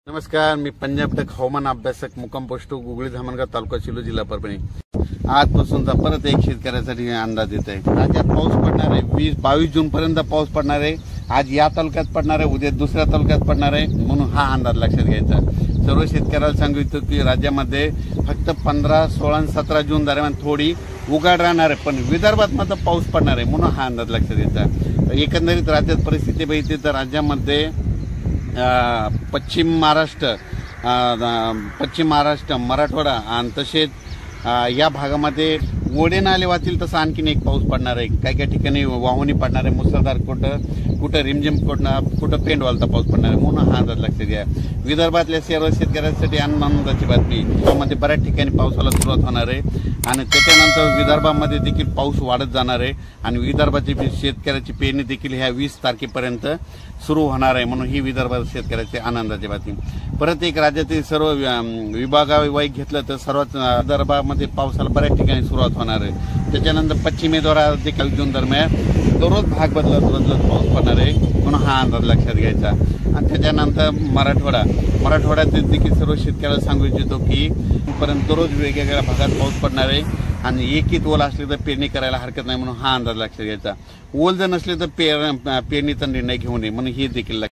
नमस्कार, मी पंजाब टक हवामान अभ्यासक मुक्काम पोस्ट गुगळी धामणगाव तालुका शिलो जिल्हा परभणी। आजपासूनचा परत एक शेतकऱ्यासाठी अंदाज येत आहे। राज्यात पाऊस पडणार आहे, 22 जून पर्यंत पाऊस पडणार आहे। आज या तालुक्यात पडणार आहे, उद्या दुसऱ्या तालुक्यात पडणार आहे, म्हणून हा अंदाज लक्षात घ्यायचा। सर्व शेतकऱ्याला सांगितलं की राज्यामध्ये फक्त 15, 16 आणि 17 जून दरम्यान थोडी उघाड राहणार आहे, पण विदर्भात मात्र पाऊस पडणार आहे, म्हणून हा अंदाज लक्षात घ्यायचा। एकंदरीत राज्यात परिस्थिती बघितली तर राज्यामध्ये पश्चिम महाराष्ट्र मराठवाडा आणि तसेच या भागामध्ये ओढे नाले वाहतील तसं आणखीन एक पाऊस पडणार आहे। काही ठिकाणी वाहुणी पडणार आहे, मुसळधार कुठं रिमझिम कुठं पेंड वालता पाऊस पडणार आहे, म्हणून हा अंदाज लक्षात घ्या। विदर्भातल्या सर्व शेतकऱ्यांसाठी आनंदाची बातमी, त्यामध्ये बऱ्याच ठिकाणी पावसाला सुरुवात होणार आहे आणि त्याच्यानंतर विदर्भामध्ये देखील पाऊस वाढत जाणार आहे आणि विदर्भाची शेतकऱ्याची पेरणी देखील ह्या 20 तारखेपर्यंत सुरू होणार आहे, म्हणून ही विदर्भात शेतकऱ्याची आनंदाची बातमी। परत एक राज्यातील सर्व विभागावाईज घेतलं तर सर्वात विदर्भामध्ये पावसाला बऱ्याच ठिकाणी सुरुवात होणार आहे। त्याच्यानंतर पश्चिमेद्वारा देखील जून दरम्यान दररोज भाग बदलत पाऊस पडणार आहे, म्हणून हा अंदाज लक्षात घ्यायचा। आणि त्याच्यानंतर मराठवाड्यात देखील सर्व शेतकऱ्याला सांगू इच्छितो की पर्यंत दररोज वेगवेगळ्या भागात पाऊस पडणार आहे आणि एकीत ओल असले तर पेरणी करायला हरकत नाही, म्हणून हा अंदाज लक्षात घ्यायचा। ओल जर नसले तर पेरणीचा निर्णय घेऊ नये, म्हणून हे देखील